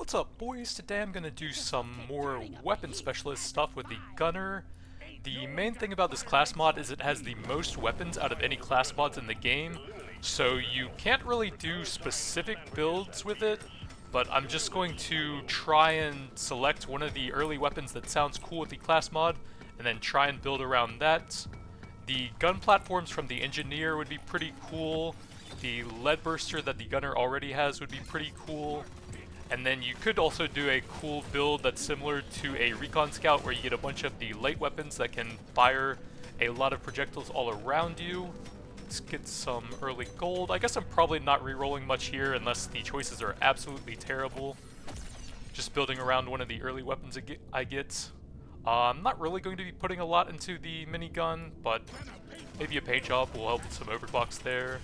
What's up, boys? Today I'm gonna do some more weapon specialist stuff with the gunner. The main thing about this class mod is it has the most weapons out of any class mods in the game, so you can't really do specific builds with it, but I'm just going to try and select one of the early weapons that sounds cool with the class mod, and then try and build around that. The gun platforms from the engineer would be pretty cool. The lead burster that the gunner already has would be pretty cool. And then you could also do a cool build that's similar to a recon scout where you get a bunch of the light weapons that can fire a lot of projectiles all around you. Let's get some early gold. I guess I'm probably not re-rolling much here unless the choices are absolutely terrible. Just building around one of the early weapons I get. I'm not really going to be putting a lot into the minigun, but maybe a paint job will help with some overclocks there.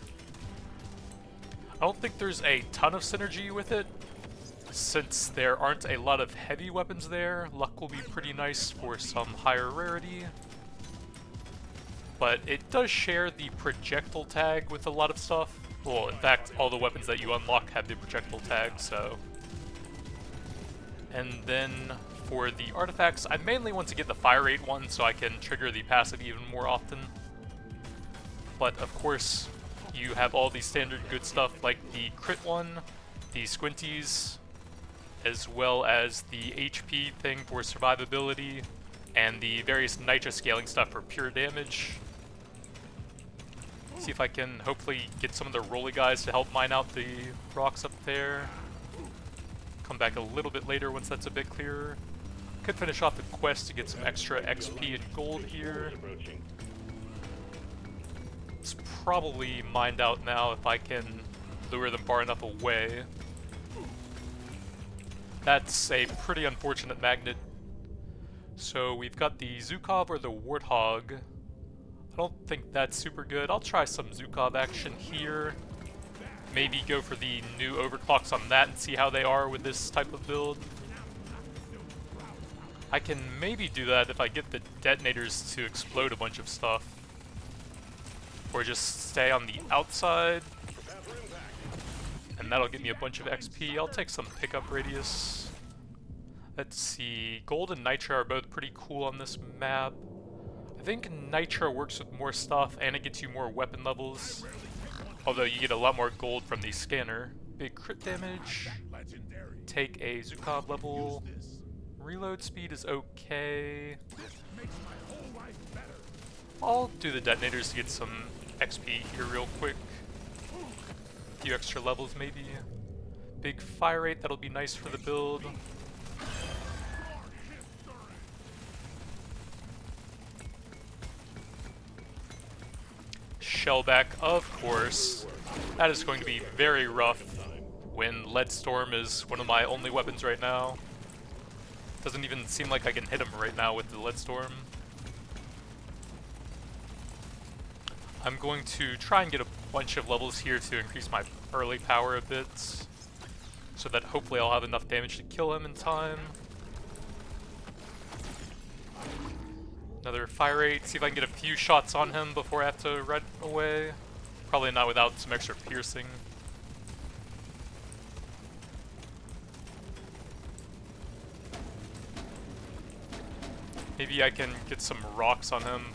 I don't think there's a ton of synergy with it, since there aren't a lot of heavy weapons there. Luck will be pretty nice for some higher rarity. But it does share the projectile tag with a lot of stuff. Well, in fact, all the weapons that you unlock have the projectile tag, so. And then for the artifacts, I mainly want to get the fire rate one so I can trigger the passive even more often. But of course, you have all the standard good stuff like the crit one, the squinties, as well as the HP thing for survivability, and the various nitro scaling stuff for pure damage. See if I can hopefully get some of the rolly guys to help mine out the rocks up there. Come back a little bit later once that's a bit clearer. Could finish off the quest to get some extra XP and gold here. It's probably mined out now if I can lure them far enough away. That's a pretty unfortunate magnet. So we've got the Zukov or the Warthog. I don't think that's super good. I'll try some Zukov action here. Maybe go for the new overclocks on that and see how they are with this type of build. I can maybe do that if I get the detonators to explode a bunch of stuff. Or just stay on the outside. And that'll give me a bunch of XP. I'll take some pickup radius. Let's see. Gold and Nitro are both pretty cool on this map. I think Nitro works with more stuff and it gets you more weapon levels. Although you get a lot more gold from the scanner. Big crit damage. Take a Zukov level. Reload speed is okay. I'll do the detonators to get some XP here real quick. A few extra levels maybe. Big fire rate, that'll be nice for the build. Shellback, of course. That is going to be very rough when Lead Storm is one of my only weapons right now. Doesn't even seem like I can hit him right now with the Lead Storm. I'm going to try and get a bunch of levels here to increase my early power a bit, so that hopefully I'll have enough damage to kill him in time. Another fire rate, see if I can get a few shots on him before I have to run away. Probably not without some extra piercing. Maybe I can get some rocks on him.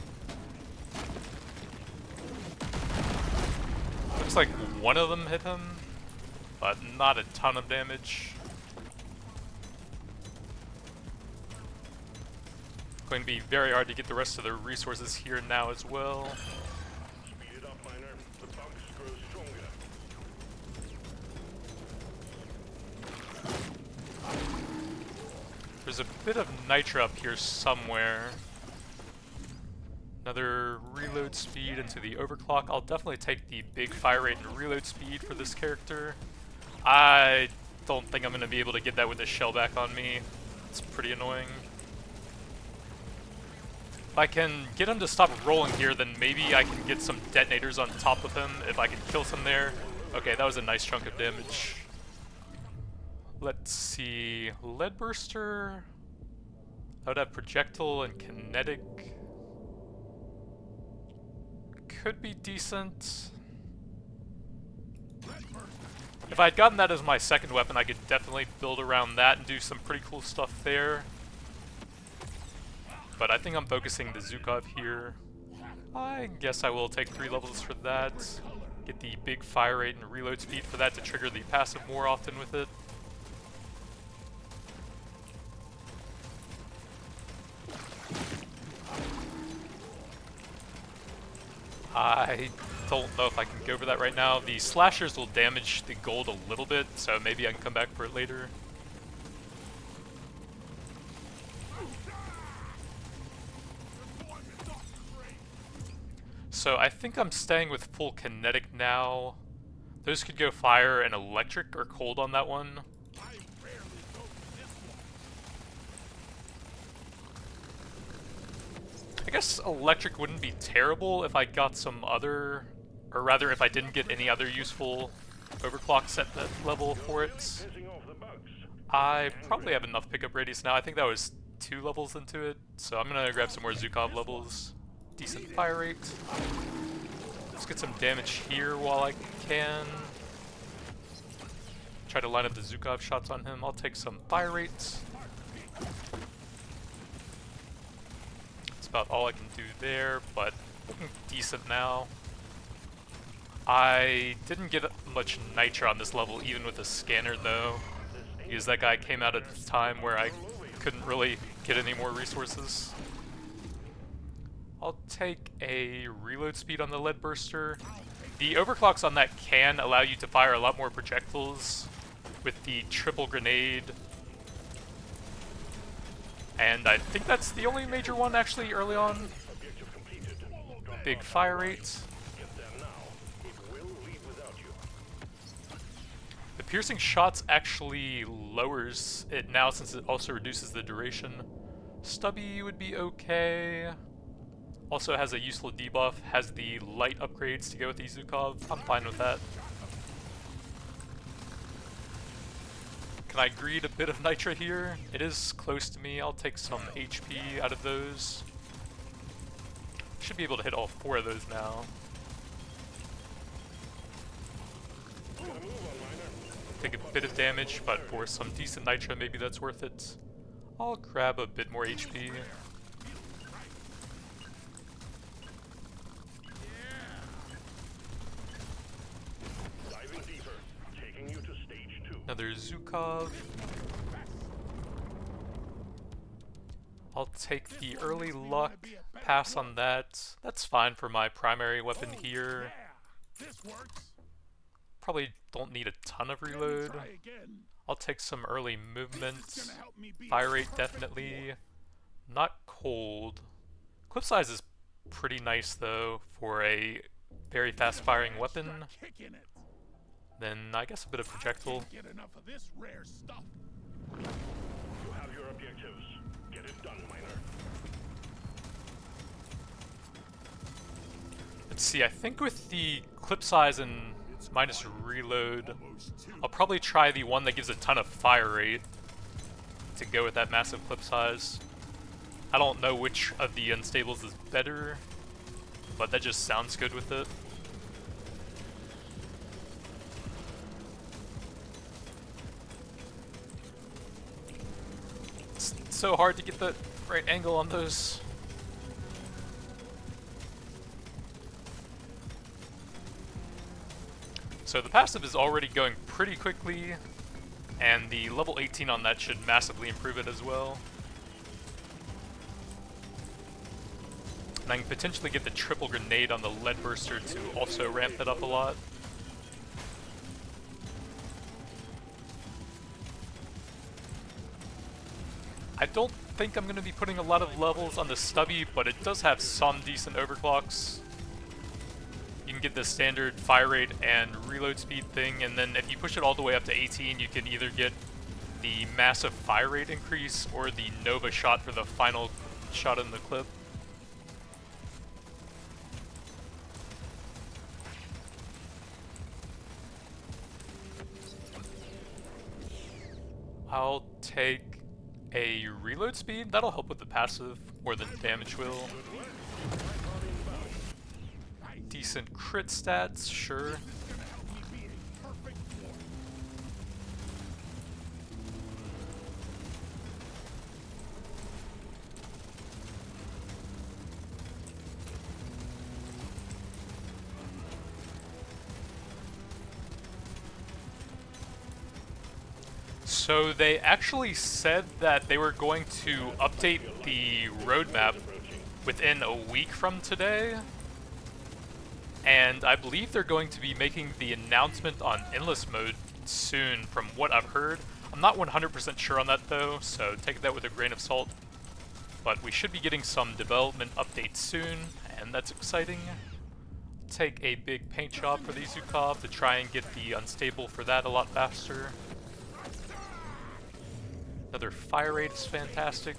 Looks like one of them hit him, but not a ton of damage. Going to be very hard to get the rest of the resources here now as well. There's a bit of nitro up here somewhere. Another reload speed into the overclock. I'll definitely take the big fire rate and reload speed for this character. I don't think I'm going to be able to get that with the shellback on me. It's pretty annoying. If I can get him to stop rolling here, then maybe I can get some detonators on top of him if I can kill some there. Okay, that was a nice chunk of damage. Let's see. Lead burster. That would have projectile and kinetic. Could be decent. If I had gotten that as my second weapon, I could definitely build around that and do some pretty cool stuff there. But I think I'm focusing the Zukov here. I guess I will take 3 levels for that. Get the big fire rate and reload speed for that to trigger the passive more often with it. I don't know if I can go for that right now. The slashers will damage the gold a little bit, so maybe I can come back for it later. So I think I'm staying with full kinetic now. Those could go fire and electric or cold on that one. I guess electric wouldn't be terrible if I got some other, or rather if I didn't get any other useful overclocks at that level for it. I probably have enough pickup radius now. I think that was 2 levels into it, so I'm gonna grab some more Zukov levels. Decent fire rate. Let's get some damage here while I can. Try to line up the Zukov shots on him. I'll take some fire rates. That's about all I can do there, but looking decent now. I didn't get much nitro on this level, even with the scanner though, because that guy came out at a time where I couldn't really get any more resources. I'll take a reload speed on the lead burster. The overclocks on that can allow you to fire a lot more projectiles with the triple grenade. And I think that's the only major one actually early on. Big fire rate. The piercing shots actually lowers it now since it also reduces the duration. Stubby would be okay. Also has a useful debuff, has the light upgrades to go with the Zukov. I'm fine with that. Can I greed a bit of nitro here? It is close to me. I'll take some HP out of those. Should be able to hit all 4 of those now. Take a bit of damage, but for some decent nitro, maybe that's worth it. I'll grab a bit more HP. Another Zukov. I'll take the early luck, pass on that. That's fine for my primary weapon here. Probably don't need a ton of reload. I'll take some early movement. Fire rate definitely. Not cold. Clip size is pretty nice though for a very fast firing weapon. Then I guess a bit of projectile. Get enough of this rare stuff. You have your objectives. Get it done, miner. Let's see, I think with the clip size and minus reload, I'll probably try the one that gives a ton of fire rate to go with that massive clip size. I don't know which of the unstables is better, but that just sounds good with it. It's so hard to get the right angle on those. So the passive is already going pretty quickly, and the level 18 on that should massively improve it as well. And I can potentially get the triple grenade on the lead burster to also ramp it up a lot. I don't think I'm going to be putting a lot of levels on the stubby, but it does have some decent overclocks. You can get the standard fire rate and reload speed thing, and then if you push it all the way up to 18, you can either get the massive fire rate increase or the Nova shot for the final shot in the clip. I'll take a reload speed. That'll help with the passive more than damage will. Decent crit stats, sure. So they actually said that they were going to update the roadmap within a week from today. And I believe they're going to be making the announcement on Endless Mode soon, from what I've heard. I'm not 100% sure on that though, so take that with a grain of salt. But we should be getting some development updates soon, and that's exciting. Take a big paint job for the Zukov to try and get the unstable for that a lot faster. Another fire rate is fantastic.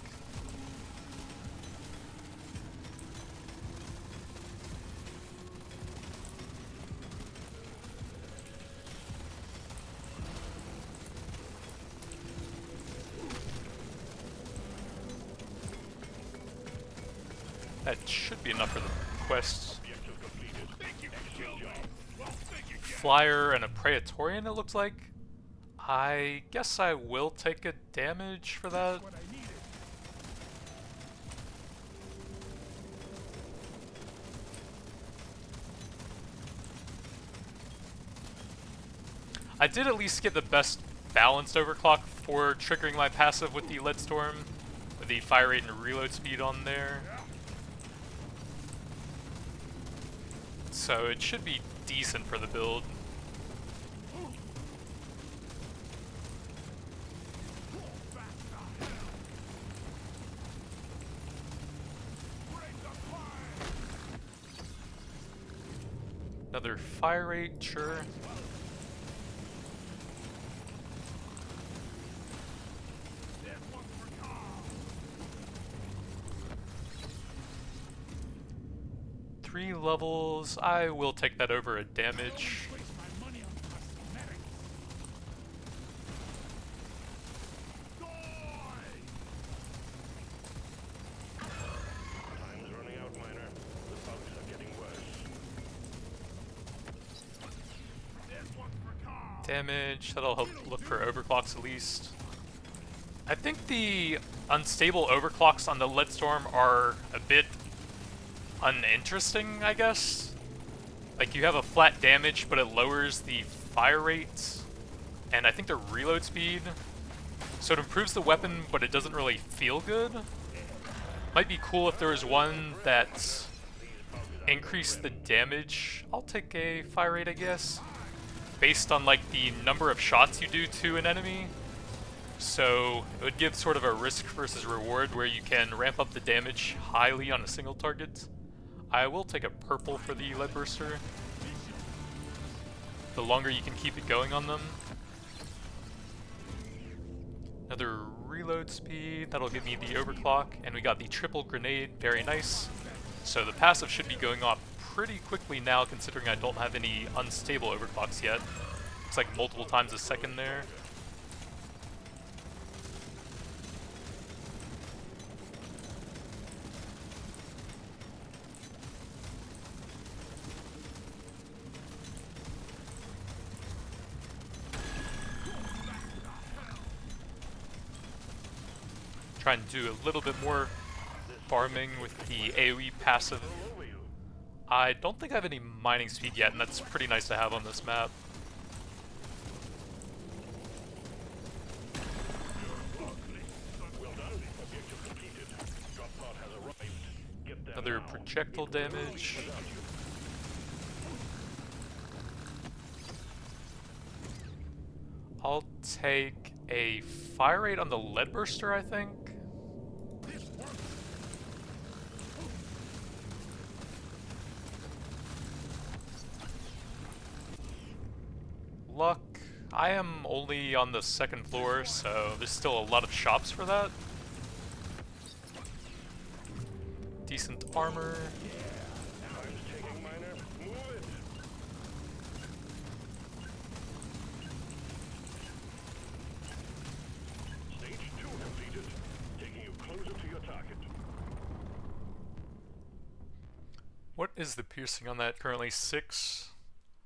That should be enough for the quest. Flyer and a Praetorian, it looks like. I guess I will take a damage for that. I did at least get the best balanced overclock for triggering my passive with the Lead Storm, with the fire rate and reload speed on there. So it should be decent for the build. Another fire rate, sure. Three levels, I will take that over a damage. Time's running out, Miner. The bugs are getting worse. Damage, that'll help look for overclocks at least. I think the unstable overclocks on the Lead Storm are a bit uninteresting, I guess. Like, you have a flat damage, but it lowers the fire rate, and I think the reload speed. So it improves the weapon, but it doesn't really feel good. Might be cool if there was one that increased the damage. I'll take a fire rate, I guess, based on like the number of shots you do to an enemy. So it would give sort of a risk versus reward where you can ramp up the damage highly on a single target. I will take a purple for the lead burster. The longer you can keep it going on them. Another reload speed, that'll give me the overclock, and we got the triple grenade, very nice. So the passive should be going off pretty quickly now, considering I don't have any unstable overclocks yet. Looks like multiple times a second there. Try and do a little bit more farming with the AoE passive. I don't think I have any mining speed yet, and that's pretty nice to have on this map. Another projectile damage. I'll take a fire rate on the lead burster, I think. Luck. I am only on the second floor, so there's still a lot of shops for that. Decent armor. Time's ticking, Miner. Move it. Stage 2 completed. Taking you closer to your target. What is the piercing on that currently? 6?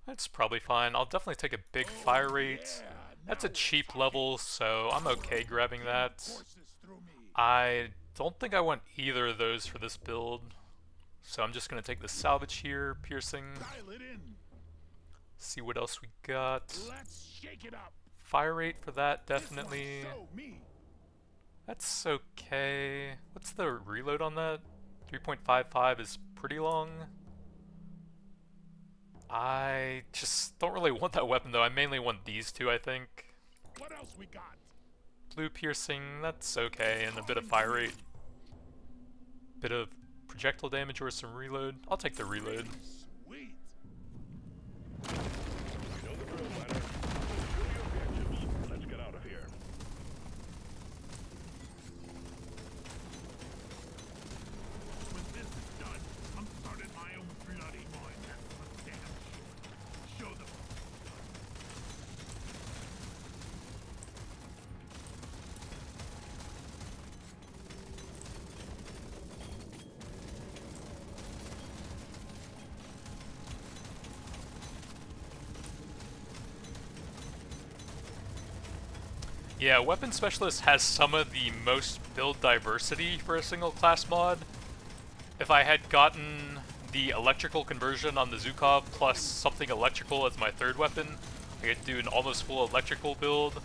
That's probably fine. I'll definitely take a big fire rate. That's a cheap level, so I'm okay grabbing that. I don't think I want either of those for this build, so I'm just going to take the salvage here, piercing. See what else we got. Let's shake it up. fire rate for that, definitely. So me. That's okay. What's the reload on that? 3.55 is pretty long. I just don't really want that weapon though. I mainly want these two, I think. What else we got? Blue piercing, that's okay, and a bit of fire rate. Bit of projectile damage or some reload. I'll take the reload. Sweet. You know the drill, miner. Secure the objectives. Let's get out of here. When this is done, I'm starting my own bloody mine. That's for damn sure. Show them. Yeah, Weapon Specialist has some of the most build diversity for a single class mod. If I had gotten the electrical conversion on the Zukov plus something electrical as my third weapon, I could do an almost full electrical build.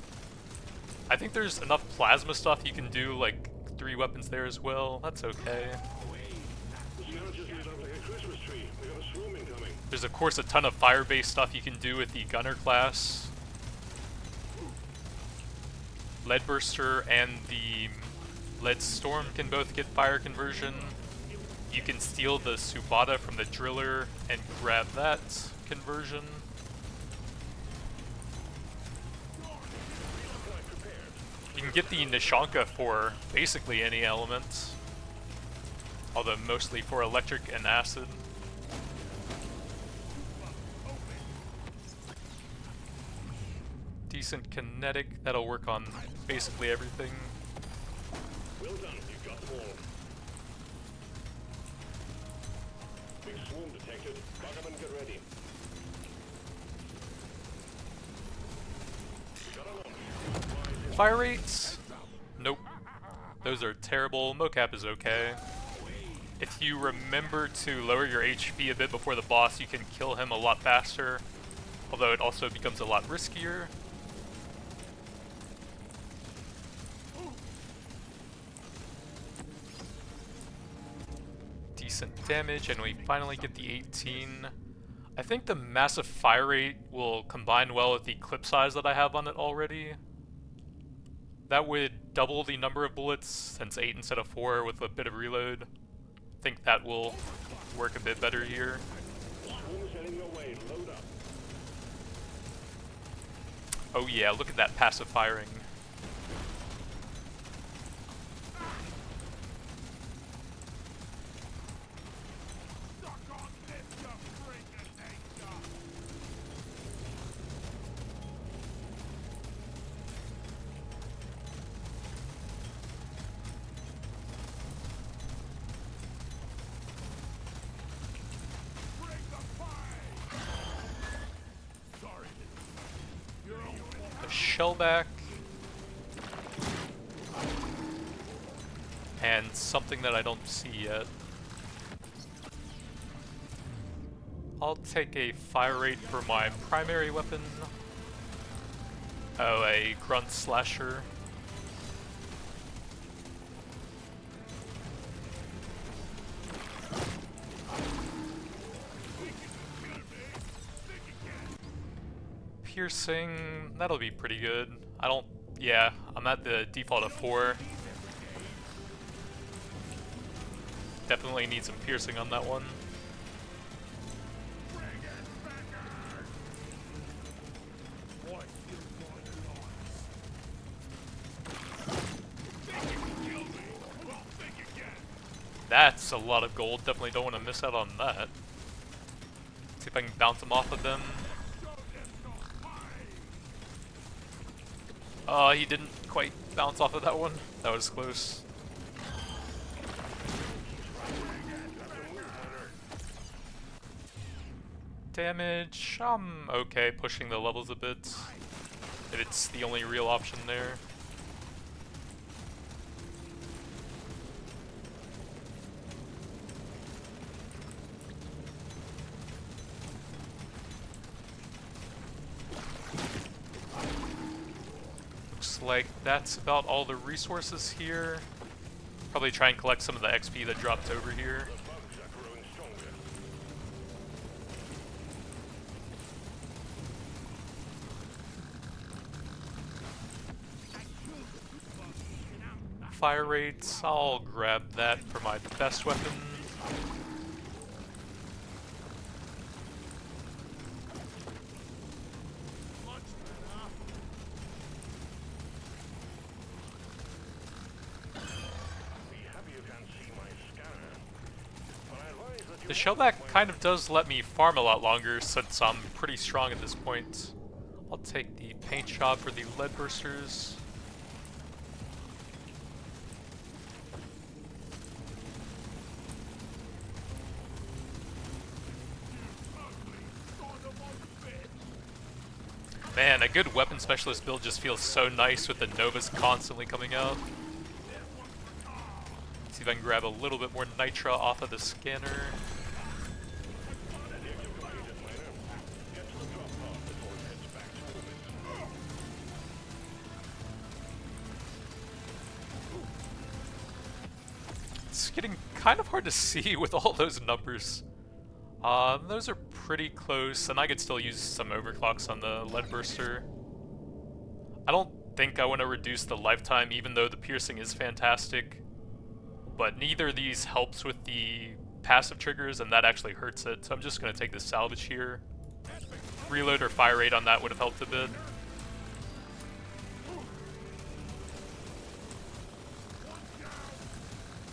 I think there's enough plasma stuff you can do, like 3 weapons there as well. That's okay. The scout just lit up like a Christmas tree. We got a swarm incoming. There's of course a ton of fire-based stuff you can do with the gunner class. Leadburster and the Lead Storm can both get fire conversion. You can steal the Subata from the driller and grab that conversion. You can get the Nishanka for basically any element, although mostly for electric and acid. Decent kinetic, that'll work on basically everything. Well done. You got them all. Big swarm detected. Buggerman, get ready. Got a launch. Fire rates? Nope. Those are terrible. Mocap is okay. If you remember to lower your HP a bit before the boss, you can kill him a lot faster, although it also becomes a lot riskier. Decent damage, and we finally get the 18. I think the massive fire rate will combine well with the clip size that I have on it already. That would double the number of bullets, since 8 instead of 4 with a bit of reload. I think that will work a bit better here. Swarm's heading your way. Load up. Oh yeah, look at that passive firing. Suck on this, you freaking nature. Bring the fire. Sorry. You're all A shellback. And something that I don't see yet. I'll take a fire rate for my primary weapon. Oh, a grunt slasher. Piercing, that'll be pretty good. Yeah, I'm at the default of 4. Definitely need some piercing on that one. boy, you're going Think you can kill me? Well, think again. That's a lot of gold, definitely don't want to miss out on that. See if I can bounce them off of them. Oh, he didn't quite bounce off of that one. That was close. Damage, I'm okay pushing the levels a bit. If it's the only real option there. like that's about all the resources here. Probably try and collect some of the XP that dropped over here. The bugs are growing stronger. Fire rates, I'll grab that for my best weapon. Be happy you can't see my scanner. But I advise that you The shellback kind of does let me farm a lot longer since I'm pretty strong at this point. I'll take the paint job for the lead bursters. Man, a good weapon specialist build just feels so nice with the Novas constantly coming out. See if I can grab a little bit more nitra off of the scanner. It's getting kind of hard to see with all those numbers. Those are pretty close, and I could still use some overclocks on the lead burster. I don't think I want to reduce the lifetime, even though the piercing is fantastic. But neither of these helps with the passive triggers, and that actually hurts it, so I'm just going to take the salvage here. Reload or fire rate on that would have helped a bit.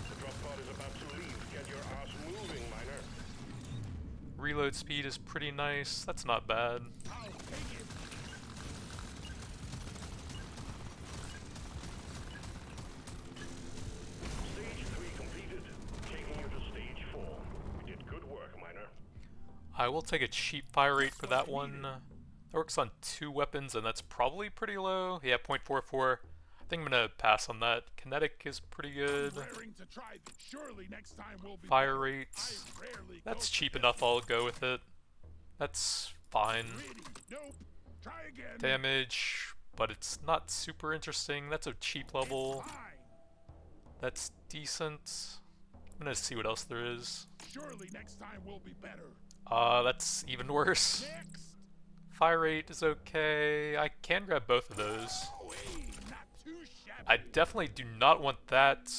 The drop pod is about to leave. Get your ass moving, miner. Reload speed is pretty nice, that's not bad. Stage 3 completed. Taking you to stage 4. You did good work, miner. I will take a cheap fire rate for that one. That works on 2 weapons, and that's probably pretty low. Yeah, 0.44. I think I'm gonna pass on that. Kinetic is pretty good. Fire rates. That's cheap enough, I'll go with it. That's fine. Damage, but it's not super interesting. That's a cheap level. That's decent. I'm gonna see what else there is. Surely next time will be better. That's even worse. Fire rate is okay. I can grab both of those. I definitely do not want that.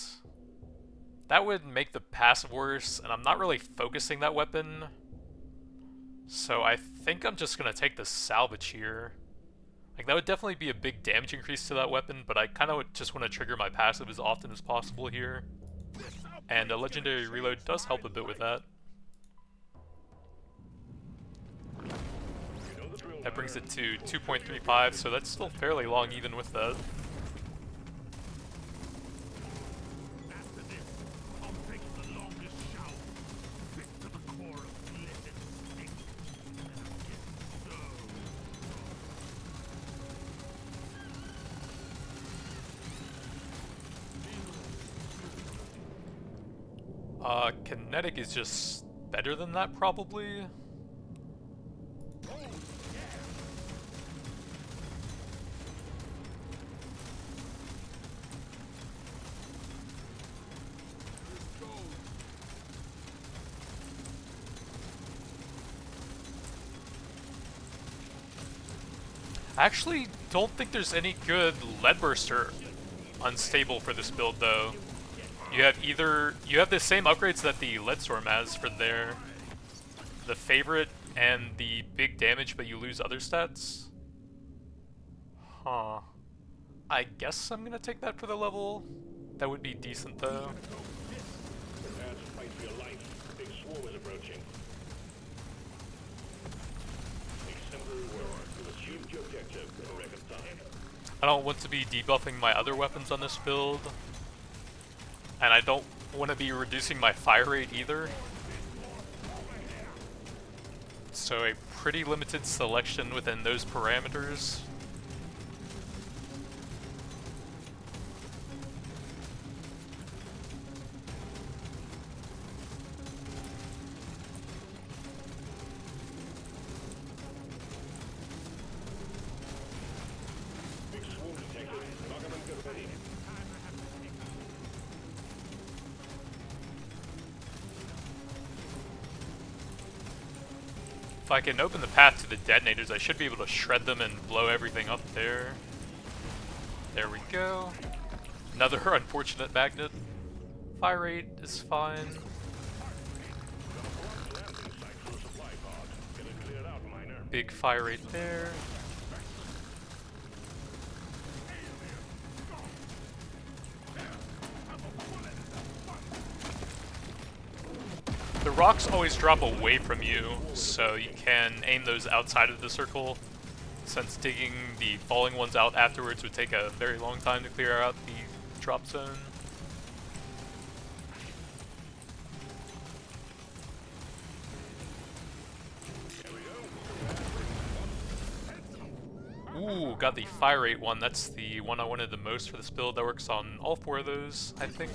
That would make the passive worse, and I'm not really focusing that weapon. So I think I'm just gonna take the salvage here. Like, that would definitely be a big damage increase to that weapon, but I kind of just want to trigger my passive as often as possible here. And a legendary reload does help a bit with that. That brings it to 2.35, so that's still fairly long even with that. After this, I'll take the longest shower. Fit to the core of lead and stink. And I'll get so. Kinetic is just better than that, probably. I actually don't think there's any good lead burster unstable for this build, though. You have the same upgrades that the lead storm has for the favorite and the big damage, but you lose other stats. Huh. I guess I'm gonna take that for the level. That would be decent, though. Prepare to fight for your life. Big swarm is approaching. Exemplary work. You achieved your objective. Record time. I don't want to be debuffing my other weapons on this build. And I don't want to be reducing my fire rate either. So a pretty limited selection within those parameters. Big swarm detected. If I can open the path to the detonators, I should be able to shred them and blow everything up there. There we go. Another unfortunate magnet. Fire rate is fine. Big fire rate there. The rocks always drop away from you, so you can aim those outside of the circle, since digging the falling ones out afterwards would take a very long time to clear out the drop zone. Ooh, got the fire rate one. That's the one I wanted the most for this build. That works on all 4 of those, I think.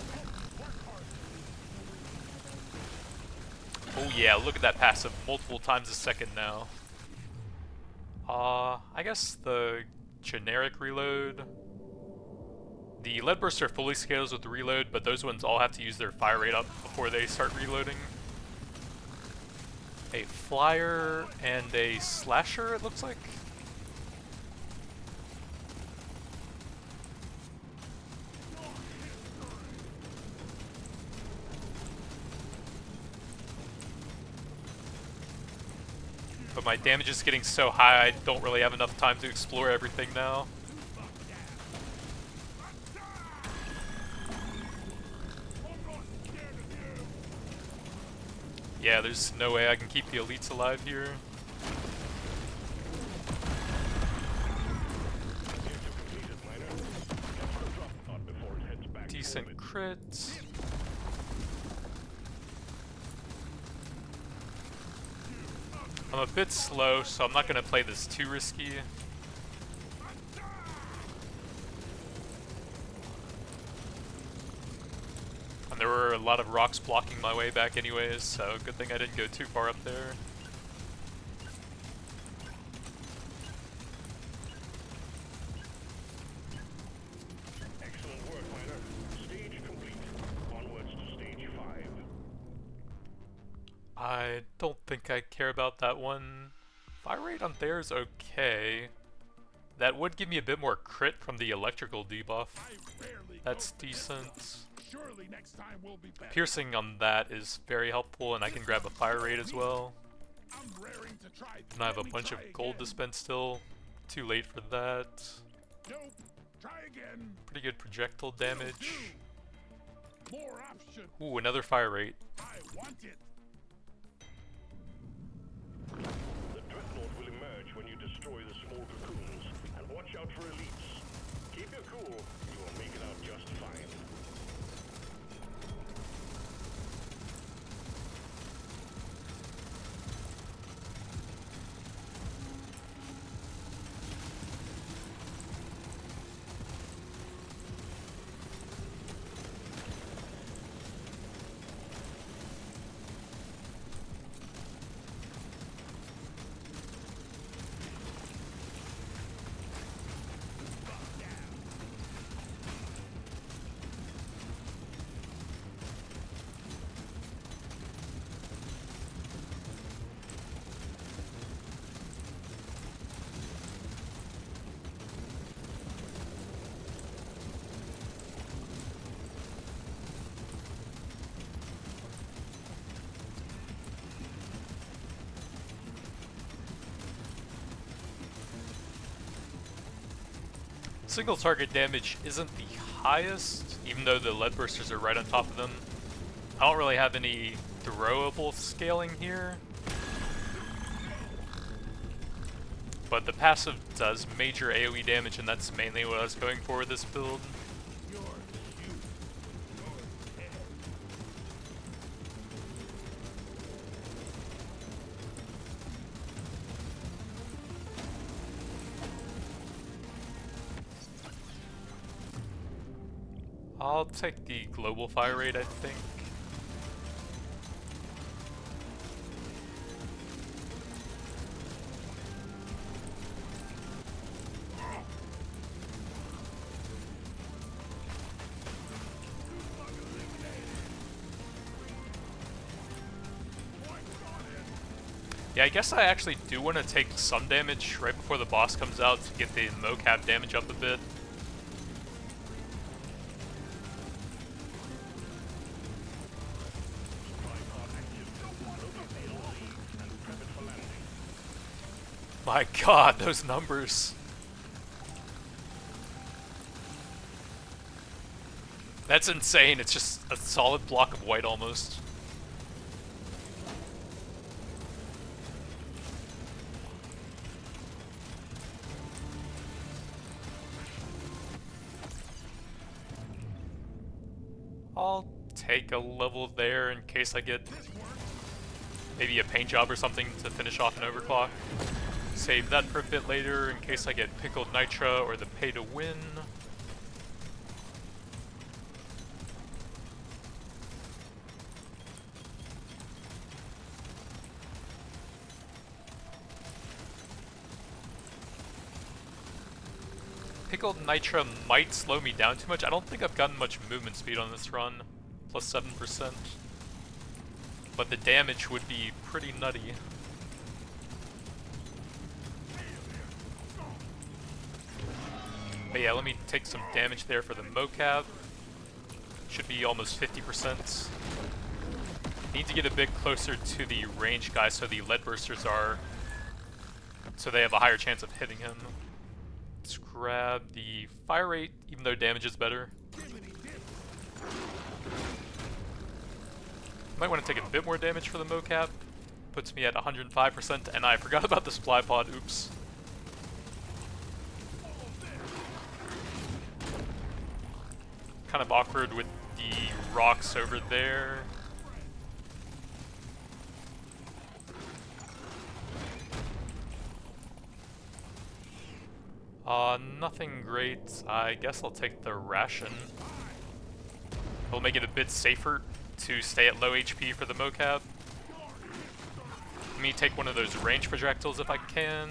Oh yeah, look at that passive multiple times a second now. I guess the generic reload. The lead bursts are fully scales with the reload, but those ones all have to use their fire rate up before they start reloading. A flyer and a slasher, it looks like. But my damage is getting so high, I don't really have enough time to explore everything now. Yeah, there's no way I can keep the elites alive here. Decent crit. I'm a bit slow, so I'm not going to play this too risky. And there were a lot of rocks blocking my way back anyways, so good thing I didn't go too far up there. Excellent work, Miner. Stage complete. Onwards to stage 5. I don't think I care about that one. Fire rate on there is okay. That would give me a bit more crit from the electrical debuff. That's decent. Surely next time will be better. Piercing on that is very helpful, and I can grab a fire rate as well. I'm raring to try. And I have a Let me bunch of try gold again. dispense still. Too late for that. Nope. Try again. Pretty good projectile damage. More options. Ooh, another fire rate. I want it. The dreadnought will emerge when you destroy the small cocoons, and watch out for elites. Keep your cool, you will make it out just fine. Single target damage isn't the highest, even though the lead bursters are right on top of them. I don't really have any throwable scaling here. But the passive does major AoE damage, and that's mainly what I was going for with this build. I'll take the global fire rate, I think. Yeah, I guess I actually do want to take some damage right before the boss comes out to get the mocap damage up a bit. My god, those numbers. That's insane, it's just a solid block of white almost. I'll take a level there in case I get maybe a paint job or something to finish off an overclock. Save that for a bit later in case I get pickled nitra or the pay to win. Pickled nitra might slow me down too much. I don't think I've gotten much movement speed on this run, plus 7%. But the damage would be pretty nutty. But yeah, let me take some damage there for the mocap. Should be almost 50%. Need to get a bit closer to the range guy so the lead bursters are, so they have a higher chance of hitting him. Let's grab the fire rate, even though damage is better. Might want to take a bit more damage for the mocap. Puts me at 105%, and I forgot about the supply pod, oops. Kind of awkward with the rocks over there. Nothing great. I guess I'll take the ration. It'll make it a bit safer to stay at low HP for the mocap. Let me take one of those range projectiles if I can.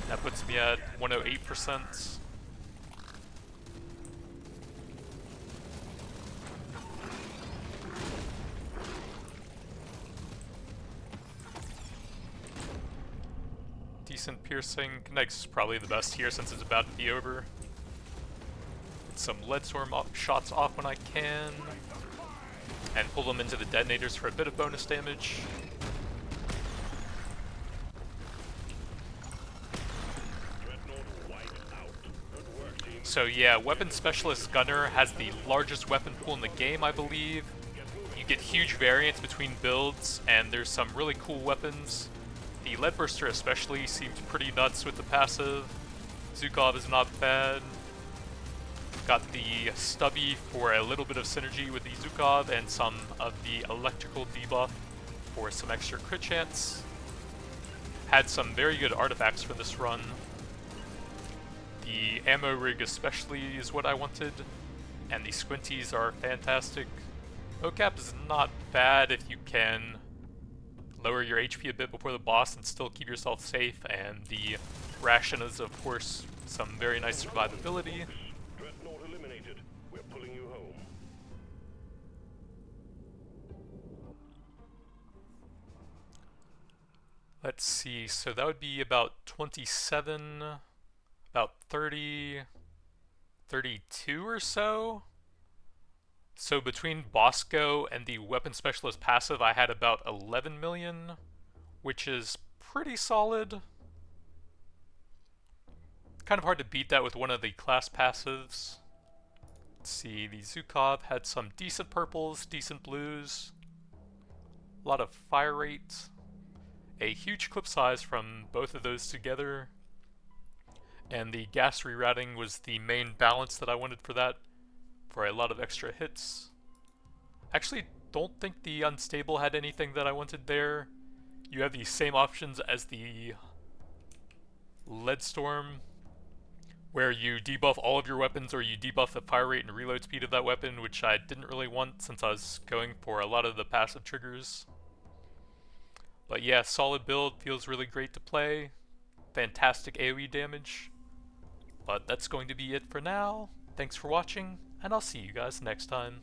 That puts me at 108%. Decent piercing. Connect's probably the best here since it's about to be over. Get some lead storm shots off when I can. And pull them into the detonators for a bit of bonus damage. So yeah, Weapon Specialist Gunner has the largest weapon pool in the game, I believe. You get huge variance between builds, and there's some really cool weapons. The Lead Burster especially seems pretty nuts with the passive. Zukov is not bad. Got the Stubby for a little bit of synergy with the Zukov and some of the electrical debuff for some extra crit chance. Had some very good artifacts for this run. The ammo rig especially is what I wanted, and the squinties are fantastic. Mocap is not bad if you can lower your HP a bit before the boss and still keep yourself safe, and the ration is of course some very nice survivability. Dreadnought eliminated. We're pulling you home. Let's see, so that would be about 27, about 30, 32 or so. So between Bosco and the Weapon Specialist passive, I had about 11 million, which is pretty solid. Kind of hard to beat that with one of the class passives. Let's see, the Zukov had some decent purples, decent blues, a lot of fire rate, a huge clip size from both of those together, and the gas rerouting was the main balance that I wanted for that, for a lot of extra hits. Actually, don't think the Unstable had anything that I wanted there. You have the same options as the Lead Storm, where you debuff all of your weapons or you debuff the fire rate and reload speed of that weapon, which I didn't really want since I was going for a lot of the passive triggers. But yeah, solid build, feels really great to play. Fantastic AoE damage. But that's going to be it for now. Thanks for watching, and I'll see you guys next time.